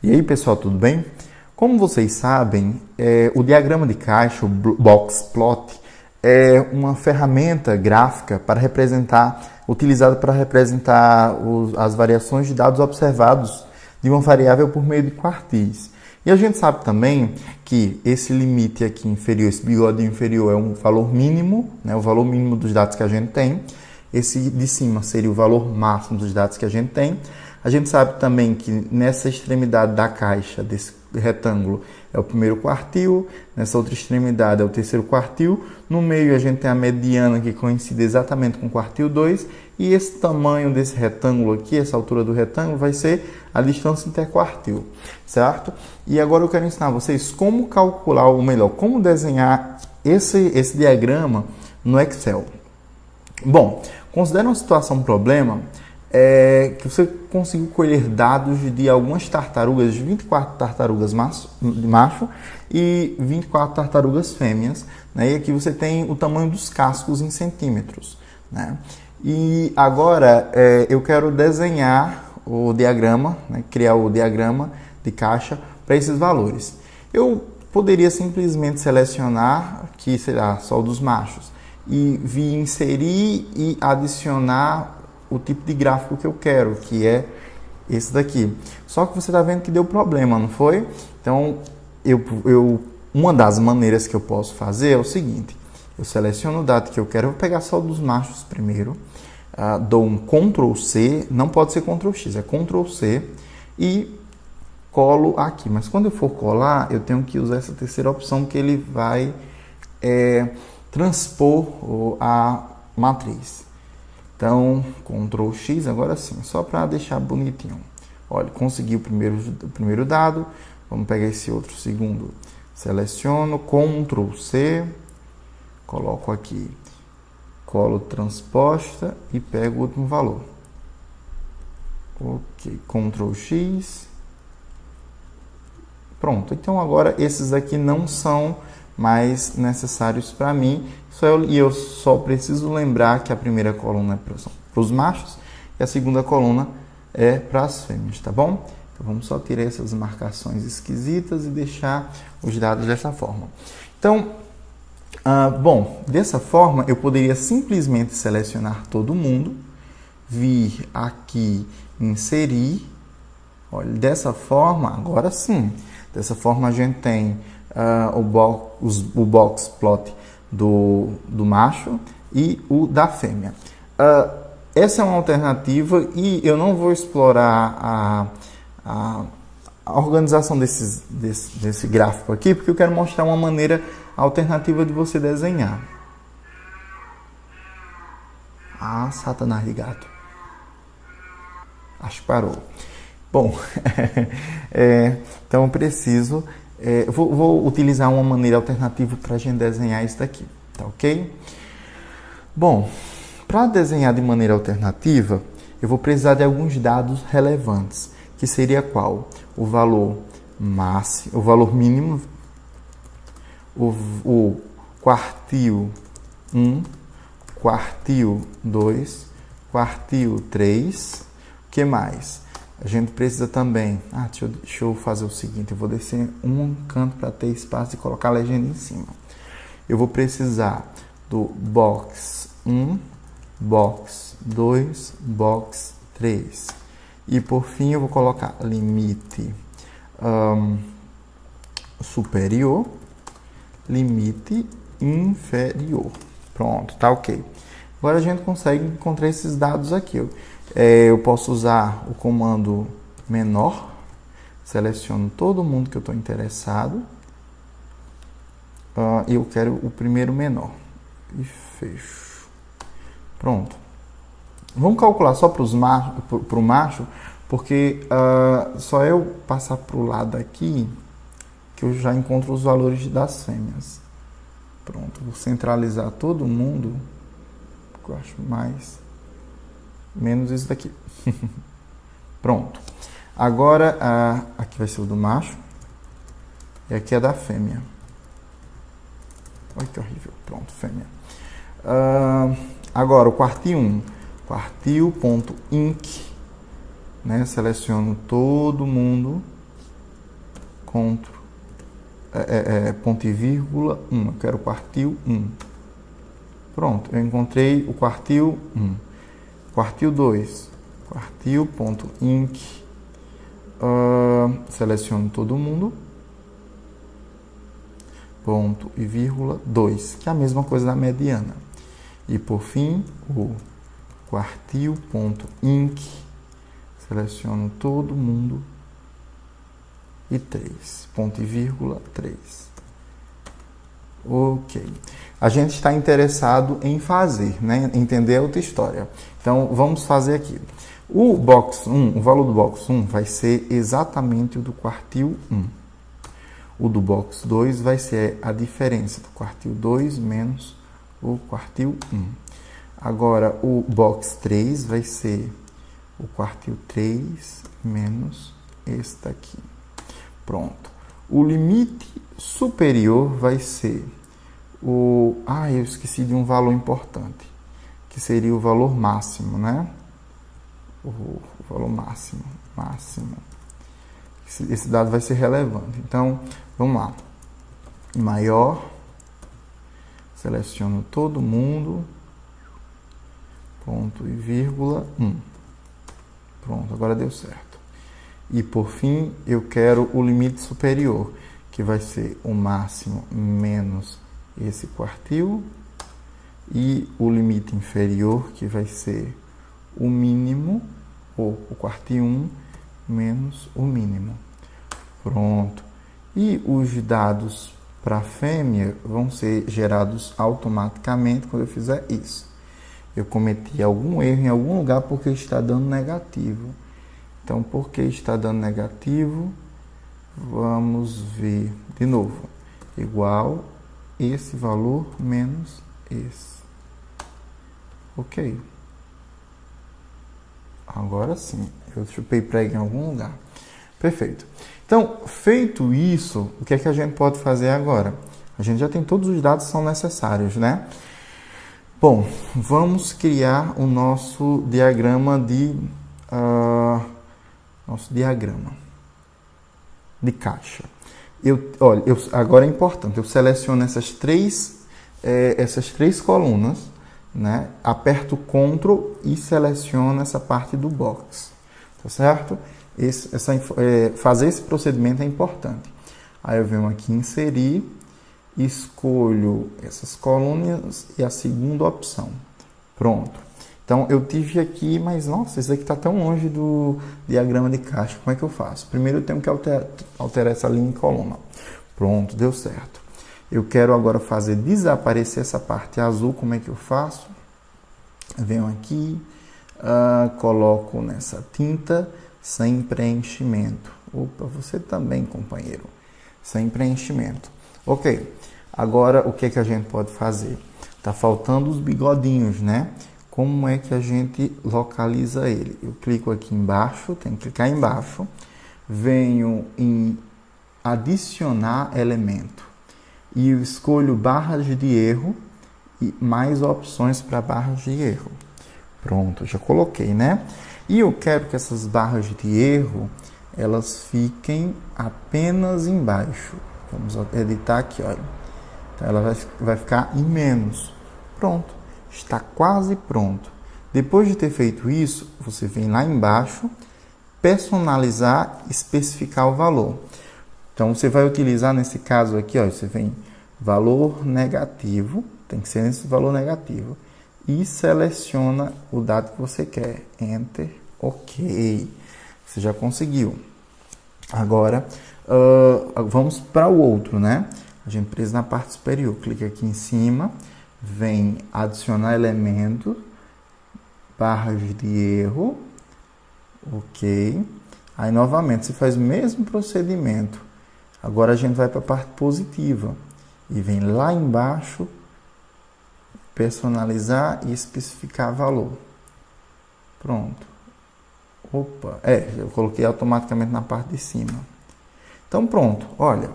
E aí, pessoal, tudo bem? Como vocês sabem, o diagrama de caixa, o box plot, é uma ferramenta gráfica utilizada para representar as variações de dados observados de uma variável por meio de quartis. E a gente sabe também que esse limite aqui inferior, esse bigode inferior, é um valor mínimo, né, o valor mínimo dos dados que a gente tem. Esse de cima seria o valor máximo dos dados que a gente tem. A gente sabe também que nessa extremidade da caixa, desse retângulo, é o primeiro quartil, nessa outra extremidade é o terceiro quartil, no meio a gente tem a mediana que coincide exatamente com o quartil 2, e esse tamanho desse retângulo aqui, essa altura do retângulo, vai ser a distância interquartil, certo? E agora eu quero ensinar vocês como calcular, ou melhor, como desenhar esse diagrama no Excel. Bom, considera uma situação problema que você conseguiu colher dados de algumas tartarugas, de 24 tartarugas macho e 24 tartarugas fêmeas, né? E aqui você tem o tamanho dos cascos em centímetros, né? E agora eu quero desenhar o diagrama, né? Criar o diagrama de caixa para esses valores. Eu poderia simplesmente selecionar aqui, sei lá, só o dos machos e vir inserir e adicionar o tipo de gráfico que eu quero, que é esse daqui. Só que você está vendo que deu problema, não foi? Então, uma das maneiras que eu posso fazer é o seguinte: eu seleciono o dado que eu quero, eu vou pegar só dos machos primeiro, dou um Ctrl C, não pode ser Ctrl X, é Ctrl C, e colo aqui. Mas quando eu for colar, eu tenho que usar essa terceira opção, que ele vai transpor a matriz. Então, Ctrl X, agora sim, só para deixar bonitinho. Olha, consegui o primeiro dado, vamos pegar esse outro segundo. Seleciono, Ctrl C, coloco aqui, colo transposta e pego o último valor. Ok, Ctrl X. Pronto, então agora esses aqui não são mais necessários para mim, e eu só preciso lembrar que a primeira coluna é para os machos e a segunda coluna é para as fêmeas, tá bom? Então vamos só tirar essas marcações esquisitas e deixar os dados dessa forma. Então, bom, dessa forma eu poderia simplesmente selecionar todo mundo, vir aqui, inserir, olha, dessa forma, agora sim, dessa forma a gente tem o box plot do macho e o da fêmea. Essa é uma alternativa e eu não vou explorar a organização desse gráfico aqui, porque eu quero mostrar uma maneira alternativa de você desenhar. Satanás de gato. Acho que parou. Bom, então eu preciso... vou utilizar uma maneira alternativa para a gente desenhar isso daqui, tá ok? Bom, para desenhar de maneira alternativa, eu vou precisar de alguns dados relevantes, que seria qual? O valor máximo, o valor mínimo, o quartil 1, quartil 2, quartil 3, o que mais? A gente precisa também... deixa eu fazer o seguinte, eu vou descer um canto para ter espaço e colocar a legenda em cima. Eu vou precisar do box 1, box 2, box 3. E por fim eu vou colocar limite superior, limite inferior. Pronto, tá ok. Agora a gente consegue encontrar esses dados aqui. Eu posso usar o comando menor, seleciono todo mundo que eu estou interessado, eu quero o primeiro menor, e fecho. Pronto. Vamos calcular só para o macho, porque só eu passar para o lado aqui, que eu já encontro os valores das fêmeas. Pronto, vou centralizar todo mundo, que eu acho menos isso daqui. Pronto. Agora, aqui vai ser o do macho. E aqui é da fêmea. Olha que horrível. Pronto, fêmea. Agora, o quartil 1. Quartil.inc. Né? Seleciono todo mundo. ponto e vírgula 1. Eu quero o quartil 1. Pronto, eu encontrei o quartil 1. Quartil 2. Quartil.inc. Seleciono todo mundo. Ponto e vírgula 2, que é a mesma coisa da mediana. E por fim, o quartil.inc. Seleciono todo mundo. E 3. Ponto e vírgula 3. Ok. A gente está interessado em fazer, né? Entender outra história. Então, vamos fazer aqui. O box 1, o valor do box 1 vai ser exatamente o do quartil 1. O do box 2 vai ser a diferença do quartil 2 menos o quartil 1. Agora, o box 3 vai ser o quartil 3 menos esse daqui. Pronto. O limite superior vai ser o... eu esqueci de um valor importante, que seria o valor máximo, né? O valor máximo. Esse dado vai ser relevante. Então, vamos lá. Maior. Seleciono todo mundo. Ponto e vírgula 1. Pronto, agora deu certo. E por fim, eu quero o limite superior, que vai ser o máximo menos esse quartil. E o limite inferior, que vai ser o mínimo, ou o quartil 1 menos o mínimo. Pronto. E os dados para a fêmea vão ser gerados automaticamente quando eu fizer isso. Eu cometi algum erro em algum lugar porque está dando negativo. Então, porque está dando negativo, vamos ver de novo. Igual esse valor menos esse. Ok. Agora sim, eu chupei prego em algum lugar. Perfeito. Então, feito isso, o que é que a gente pode fazer agora? A gente já tem todos os dados que são necessários, né? Bom, vamos criar o nosso diagrama de caixa. Agora é importante, eu seleciono essas três colunas, né? Aperto Ctrl e seleciono essa parte do box, tá certo? Fazer esse procedimento é importante. Aí eu venho aqui em inserir, escolho essas colunas e a segunda opção. Pronto. Então eu tive aqui, mas nossa, isso aqui está tão longe do diagrama de caixa. Como é que eu faço? Primeiro eu tenho que alterar essa linha em coluna. Pronto, deu certo. Eu quero agora fazer desaparecer essa parte azul. Como é que eu faço? Venho aqui, coloco nessa tinta sem preenchimento. Opa, você também, companheiro. Sem preenchimento. Ok. Agora, o que é que a gente pode fazer? Tá faltando os bigodinhos, né? Como é que a gente localiza ele? Eu clico aqui embaixo, tenho que clicar embaixo. Venho em adicionar elemento. E eu escolho barras de erro e mais opções para barras de erro. Pronto, já coloquei, né? E eu quero que essas barras de erro, elas fiquem apenas embaixo. Vamos editar aqui, olha. Então, ela vai ficar em menos. Pronto, está quase pronto. Depois de ter feito isso, você vem lá embaixo, personalizar, especificar o valor. Então, você vai utilizar nesse caso aqui, ó, você vem valor negativo, tem que ser esse valor negativo. E seleciona o dado que você quer. Enter. Ok. Você já conseguiu. Agora, vamos para o outro, né? A gente precisa na parte superior. Clica aqui em cima. Vem adicionar elemento. Barras de erro. Ok. Aí, novamente, você faz o mesmo procedimento. Agora, a gente vai para a parte positiva. E vem lá embaixo. Personalizar e especificar valor. Pronto. Opa, eu coloquei automaticamente na parte de cima. Então pronto, olha,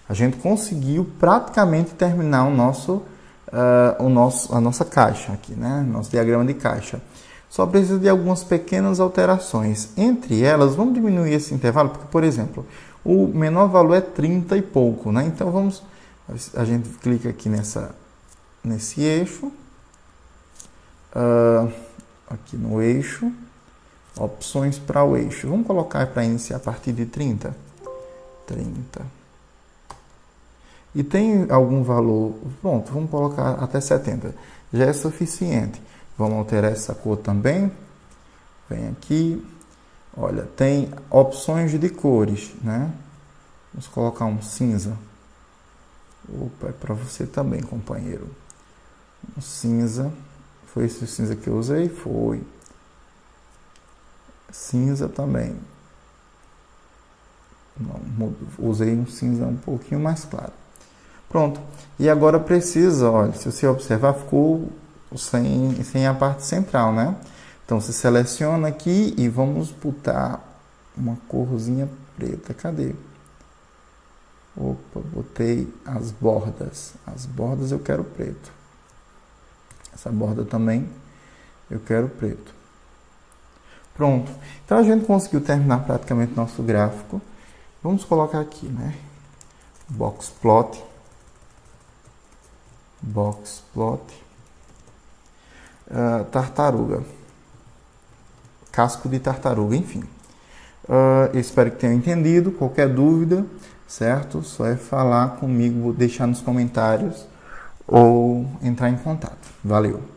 a gente conseguiu praticamente terminar a nossa caixa aqui, né? Nosso diagrama de caixa. Só precisa de algumas pequenas alterações. Entre elas, vamos diminuir esse intervalo, porque, por exemplo, o menor valor é 30 e pouco, né? Então, a gente clica aqui nesse eixo, aqui no eixo, opções para o eixo. Vamos colocar para iniciar a partir de 30. 30. E tem algum valor, pronto, vamos colocar até 70. Já é suficiente. Vamos alterar essa cor também. Vem aqui. Olha, tem opções de cores, né? Vamos colocar um cinza. Opa, é para você também, companheiro. Um cinza. Foi esse o cinza que eu usei? Foi. Cinza também. Não, usei um cinza um pouquinho mais claro. Pronto. E agora precisa, olha, se você observar, ficou sem a parte central, né? Então, você seleciona aqui e vamos botar uma corzinha preta. Cadê? Opa, botei as bordas. As bordas eu quero preto. Essa borda também eu quero preto. Pronto. Então, a gente conseguiu terminar praticamente nosso gráfico. Vamos colocar aqui, né? Box plot. Tartaruga. Casco de tartaruga, enfim. Eu espero que tenham entendido. Qualquer dúvida, certo? Só é falar comigo, deixar nos comentários ou entrar em contato. Valeu!